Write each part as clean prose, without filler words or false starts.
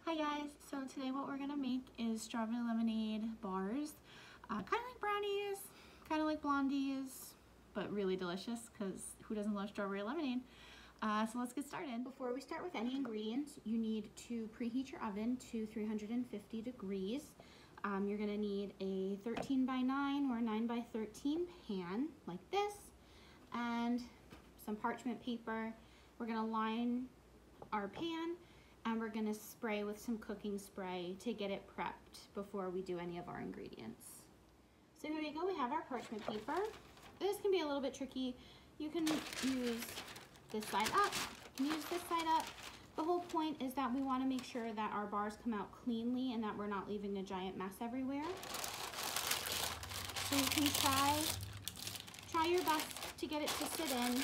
Hi guys, so today what we're gonna make is strawberry lemonade bars. Kind of like brownies, kind of like blondies, but really delicious because who doesn't love strawberry lemonade? So let's get started. Before we start with any ingredients, you need to preheat your oven to 350 degrees. You're gonna need a 13 by 9 or 9 by 13 pan like this and some parchment paper. We're gonna line our pan and we're gonna spray with some cooking spray to get it prepped before we do any of our ingredients. So here we go, we have our parchment paper. This can be a little bit tricky. You can use this side up, you can use this side up. The whole point is that we wanna make sure that our bars come out cleanly and that we're not leaving a giant mess everywhere. So you can try your best to get it to sit in.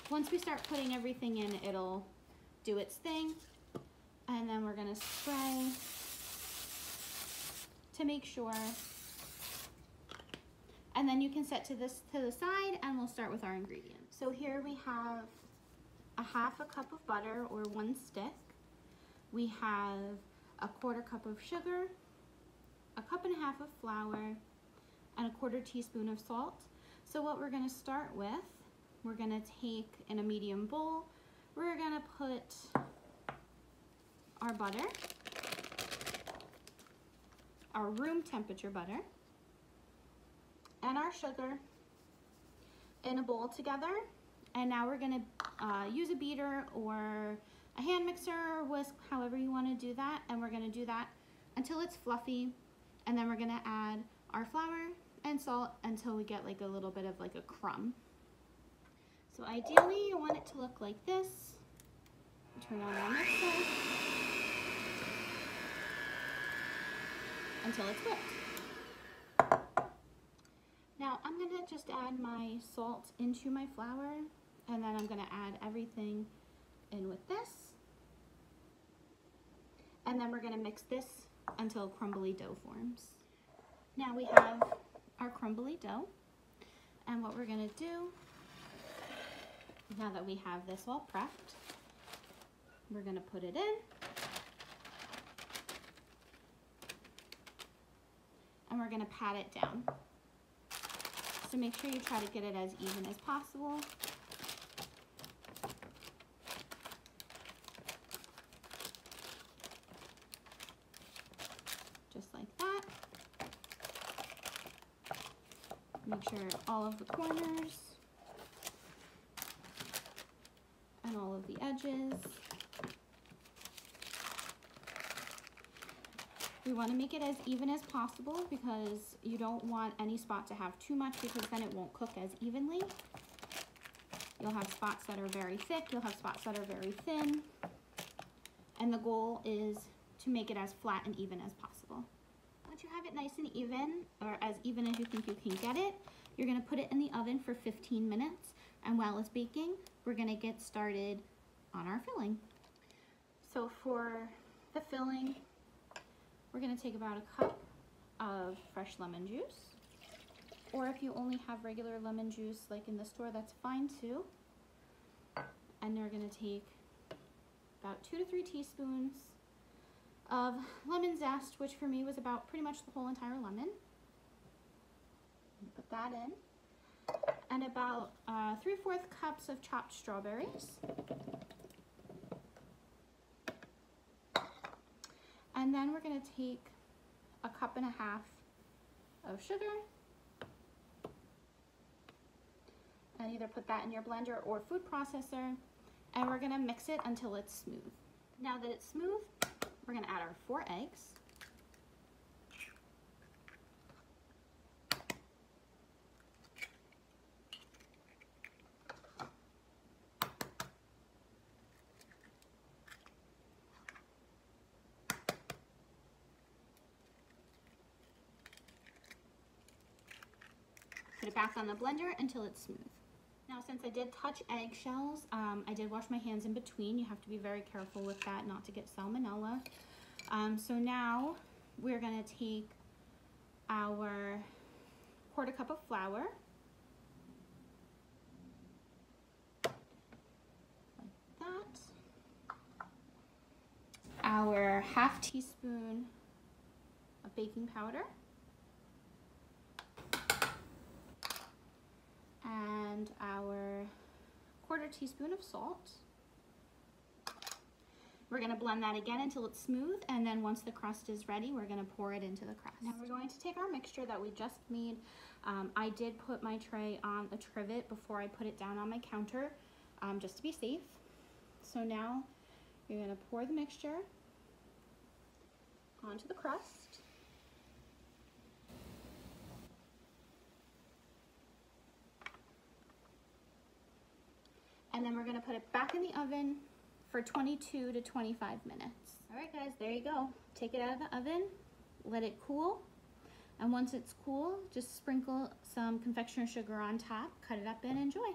Once we start putting everything in, it'll do its thing. And then we're gonna spray to make sure. And then you can set to the side and we'll start with our ingredients. So here we have a half a cup of butter or 1 stick. We have a 1/4 cup of sugar, a 1.5 cups of flour, and a 1/4 teaspoon of salt. So what we're gonna start with, we're gonna take in a medium bowl, we're gonna put our butter, our room temperature butter, and our sugar in a bowl together. And now we're gonna use a beater or a hand mixer or whisk, however you wanna do that. And we're gonna do that until it's fluffy. And then we're gonna add our flour and salt until we get like a little bit of like a crumb. So ideally you want it to look like this. Turn on our mixer until it's whipped. Now I'm gonna just add my salt into my flour and then I'm gonna add everything in with this. And then we're gonna mix this until crumbly dough forms. Now we have our crumbly dough, and what we're gonna do, now that we have this all prepped, we're gonna put it in. And we're gonna pat it down. So make sure you try to get it as even as possible. Just like that. Make sure all of the corners and all of the edges. We want to make it as even as possible because you don't want any spot to have too much because then it won't cook as evenly. You'll have spots that are very thick, you'll have spots that are very thin, and the goal is to make it as flat and even as possible. Once you have it nice and even, or as even as you think you can get it, you're going to put it in the oven for 15 minutes, and while it's baking, we're going to get started on our filling. So for the filling, we're gonna take about a cup of fresh lemon juice, or if you only have regular lemon juice like in the store, that's fine too. And we're gonna take about 2 to 3 teaspoons of lemon zest, which for me was about pretty much the whole entire lemon. Put that in. And about 3/4 cups of chopped strawberries. And then we're gonna take a 1.5 cups of sugar and either put that in your blender or food processor, and we're gonna mix it until it's smooth. Now that it's smooth, we're gonna add our 4 eggs. Put it back on the blender until it's smooth. Now since I did touch eggshells, I did wash my hands in between. You have to be very careful with that not to get salmonella. So now we're gonna take our 1/4 cup of flour, like that, our 1/2 teaspoon of baking powder and our 1/4 teaspoon of salt. We're going to blend that again until it's smooth, and then once the crust is ready, we're going to pour it into the crust. Now we're going to take our mixture that we just made. I did put my tray on a trivet before I put it down on my counter, just to be safe. So now you're going to pour the mixture onto the crust. And then we're going to put it back in the oven for 22 to 25 minutes. All right guys, there you go. Take it out of the oven, let it cool, and once it's cool, just sprinkle some confectioner sugar on top, cut it up and enjoy.